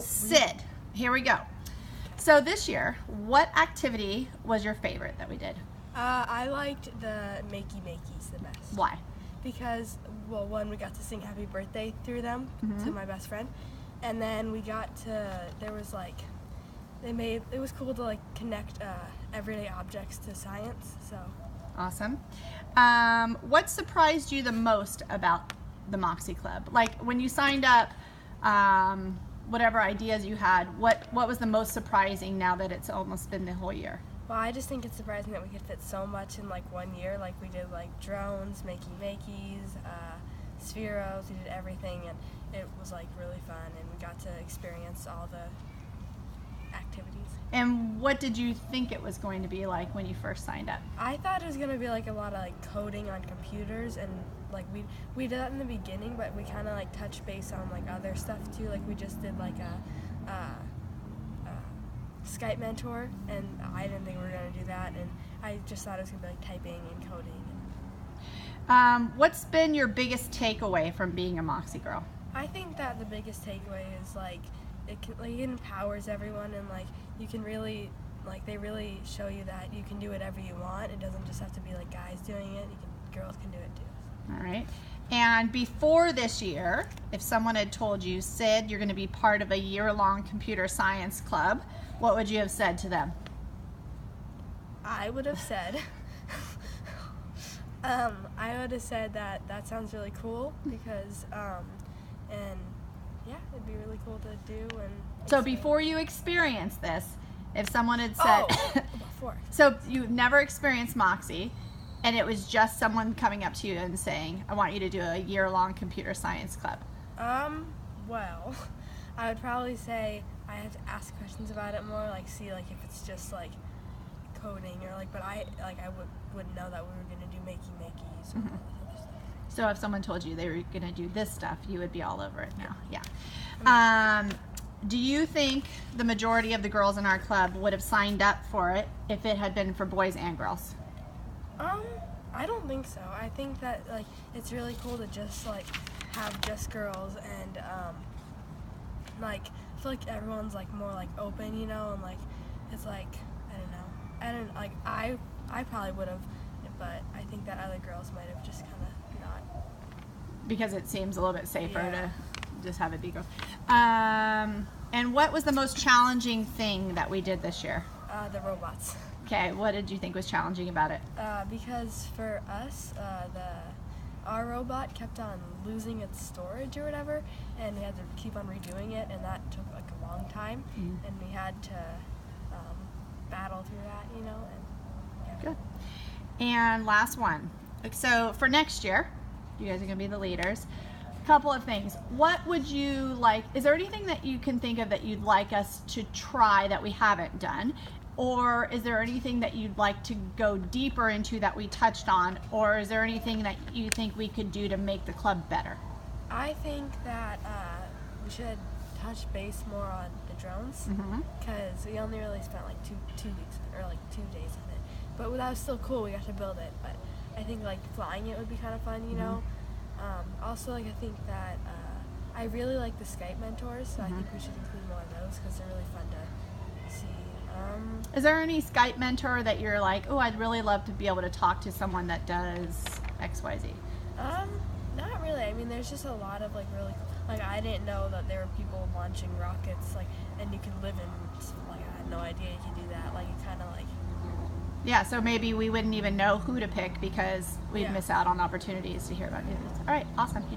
Sid, here we go. So this year, what activity was your favorite that we did? I liked the Makey-Makeys the best. Why? Because, well, one, we got to sing happy birthday through them to my best friend. And then we got to, there was like, it was cool to like connect everyday objects to science, so. Awesome. What surprised you the most about the Moxie Club? Like when you signed up, whatever ideas you had, what was the most surprising now that it's almost been the whole year? Well, I just think it's surprising that we could fit so much in like 1 year. Like we did like drones, Makey-Makeys, Spheros, we did everything, and it was like really fun, and we got to experience all the activities. And what did you think it was going to be like when you first signed up? I thought it was gonna be like a lot of like coding on computers, and like we did that in the beginning, but we kind of like touched base on like other stuff too. Like we just did like a Skype mentor, and I didn't think we were gonna do that, and I just thought it was gonna be like typing and coding. What's been your biggest takeaway from being a Moxie girl? I think that the biggest takeaway is like it empowers everyone, and like you can really they really show you that you can do whatever you want. It doesn't just have to be like guys doing it. Girls can do it too. All right. And before this year, if someone had told you, Sid, you're going to be part of a year-long computer science club, what would you have said to them? I would have said, that sounds really cool because, and yeah, it'd be really cool to do. And so before you experience this, if someone had said, before. So you've never experienced Moxie, and it was just someone coming up to you and saying, I want you to do a year-long computer science club. Well, I would probably say I have to ask questions about it more, like see like if it's just like coding or like, but I wouldn't know that we were gonna do Makey-Makeys or all this other stuff. So if someone told you they were gonna do this stuff, you would be all over it now. Yeah. Do you think the majority of the girls in our club would have signed up for it if it had been for boys and girls? I don't think so. I think that like it's really cool to just like have just girls, and like I feel like everyone's like more like open, you know, and like it's like I don't like I probably would have, but I think that other girls might have just kind of not. Because it seems a little bit safer to just have it be girls. And what was the most challenging thing that we did this year? The robots. Okay, what did you think was challenging about it? Because for us, our robot kept on losing its storage or whatever, and we had to keep on redoing it, and that took like a long time, and we had to battle through that, you know. And Good. And last one. So for next year, you guys are going to be the leaders. A couple of things. What would you like? Is there anything that you can think of that you'd like us to try that we haven't done? Or is there anything that you'd like to go deeper into that we touched on? Or is there anything that you think we could do to make the club better? I think that we should touch base more on the drones, because we only really spent like two weeks or like 2 days on it. But that was still cool. We got to build it. But I think like flying it would be kind of fun, you know. Also, like I think that I really like the Skype mentors, so I think we should include more of those because they're really fun to see. Is there any Skype mentor that you're like, oh, I'd really love to be able to talk to someone that does XYZ? Not really. I mean, there's just a lot of like really cool, like I didn't know that there were people launching rockets, like, and you can live in, like I had no idea you could do that. Like it kind of like. Yeah, so maybe we wouldn't even know who to pick because we'd miss out on opportunities to hear about it. All right, awesome. You did